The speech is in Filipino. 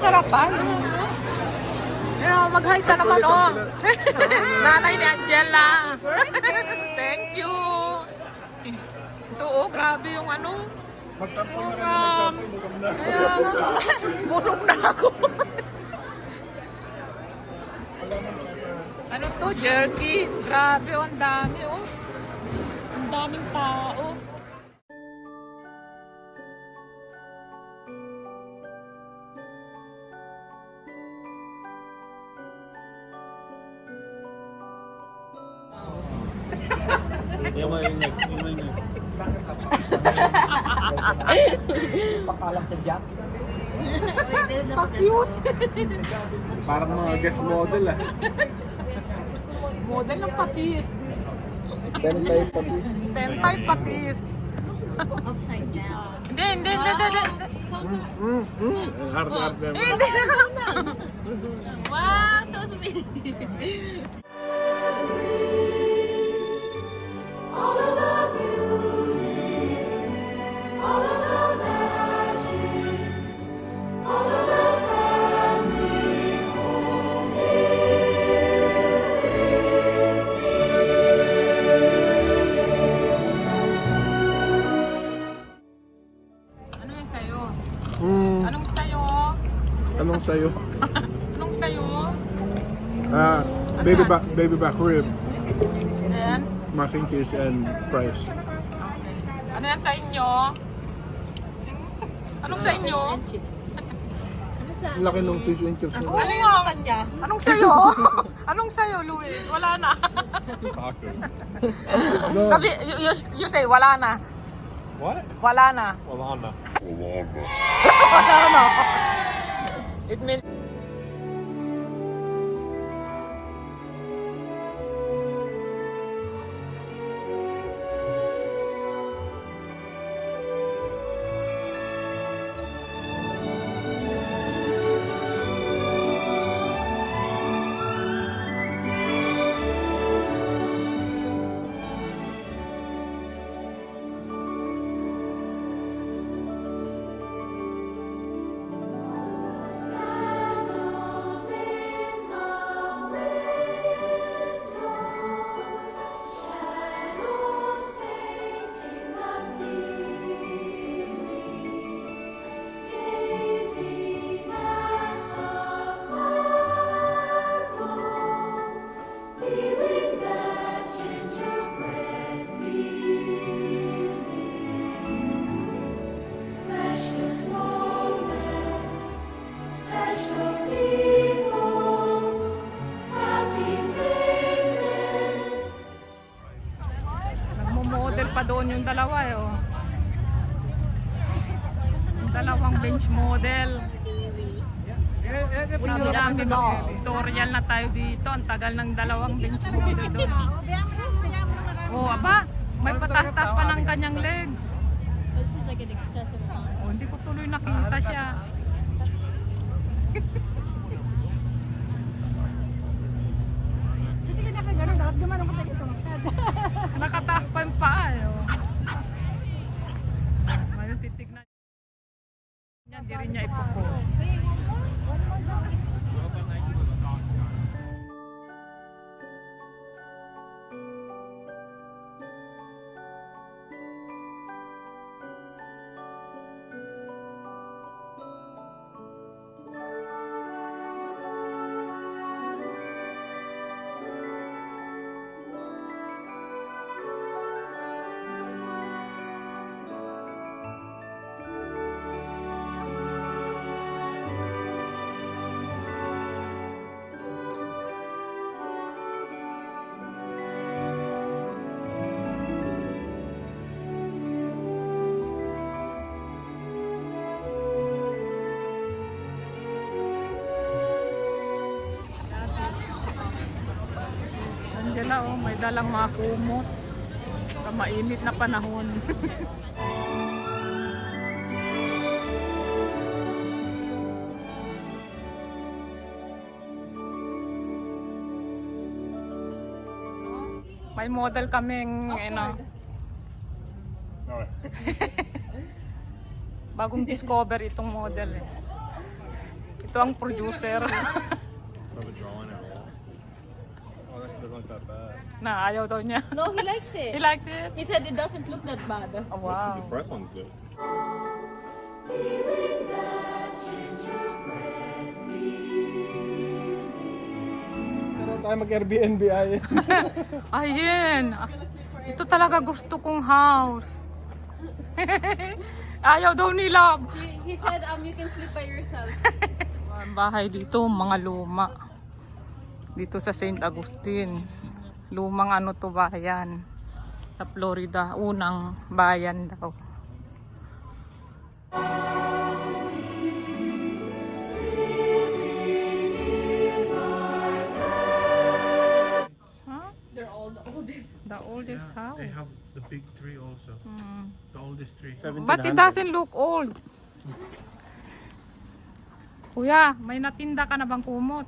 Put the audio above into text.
sarapan. Mag-hi ka naman, oh. Nanay ni Angela. Thank you. Ito, oh, grabe yung ano. Magtampol na kami, magtampol na. Busog na ako. Ano to, jerky? Grabe, oh, ang dami, oh. Ang daming tao. Yung mainit, yung mainit. Pakalang sa Jack. Pa-cute. Parang mga guest model ah. Model ng patis. Tentay patis. Tentay patis. Upside down. Hindi. Hard naman. Hindi. Wow, so sweet. Ano yung sayo? Anong sayo? Anong sayo? Anong sayo? Baby back rib, And, mac and cheese and fries. ano yan sa inyo? Anong sa inyo? Laki nung fish and chips Ano nila. yung Kanya. Anong sayo? Anong sayo, Luis? Wala na. Taco. Sabi, you say, wala na. What? Wala na. Wala na. Wala na. It means... Nagmo-model pa doon yung dalawa eh, oh. Yung dalawang bench model. Marami tutorial na tayo dito. Ang tagal ng dalawang bench model doon. Oh, aba, may patatak pa ng kanyang legs. This is like an excessive amount. Oh, hindi ko tuloy nakita siya. Hindi ka na kayo ganun, dapat gumanong ko tayo tumangkad. Nakataas pa yung paa eh, oh. Ngayon titignan niya, hindi rin niya ipupo. Angela, oh, may dalang mga kumot. Sa mainit na panahon. May model kaming, ano, bagong discover itong model eh. Ito ang producer. Have a drawing at all. Oh, that doesn't look that bad. Na ayaw daw niya. No, he likes He it. likes it? He said it doesn't look that bad. Oh, This wow. the first one's good. Pero tayo mag-Airbnb ay. Ayan. Ito talaga gusto kong house. Ayaw daw nila. He said you can sleep by yourself. Ang bahay dito, mga luma. Dito sa St. Agustin. Lumang ano to bayan. Sa Florida. Unang bayan daw. Huh? They're all the oldest. The oldest house. They have the big tree also. The oldest tree. But it doesn't look old. Kuya, may natinda ka na bang kumot?